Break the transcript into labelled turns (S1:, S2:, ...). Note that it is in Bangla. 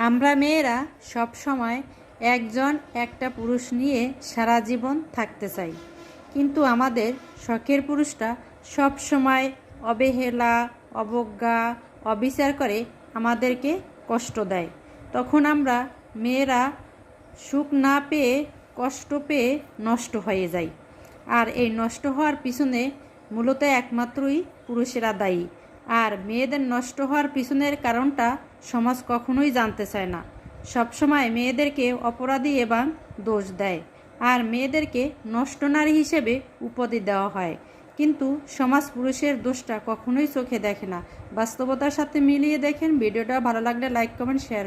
S1: আমরা মেয়েরা সব সময় একজন একটা পুরুষ নিয়ে সারা জীবন থাকতে চাই, কিন্তু আমাদের শখের পুরুষটা সব সময় অবহেলা, অবজ্ঞা, অবিচার করে আমাদেরকে কষ্ট দেয়। তখন আমরা মেয়েরা সুখ না পেয়ে কষ্ট পেয়ে নষ্ট হয়ে যাই। আর এই নষ্ট হওয়ার পিছনে মূলত একমাত্রই পুরুষেরা দায়ী। আর মেয়েদের নষ্ট হওয়ার পিছনের কারণটা সমাজ কখনোই জানতে চায় না। সবসময় মেয়েদেরকে অপরাধী এবং দোষ দেয়, আর মেয়েদেরকে নষ্ট নারী হিসেবে উপাধি দেওয়া হয়। কিন্তু সমাজ পুরুষের দোষটা কখনোই চোখে দেখে না। বাস্তবতার সাথে মিলিয়ে দেখেন। ভিডিওটা ভালো লাগলে লাইক, কমেন্ট, শেয়ার।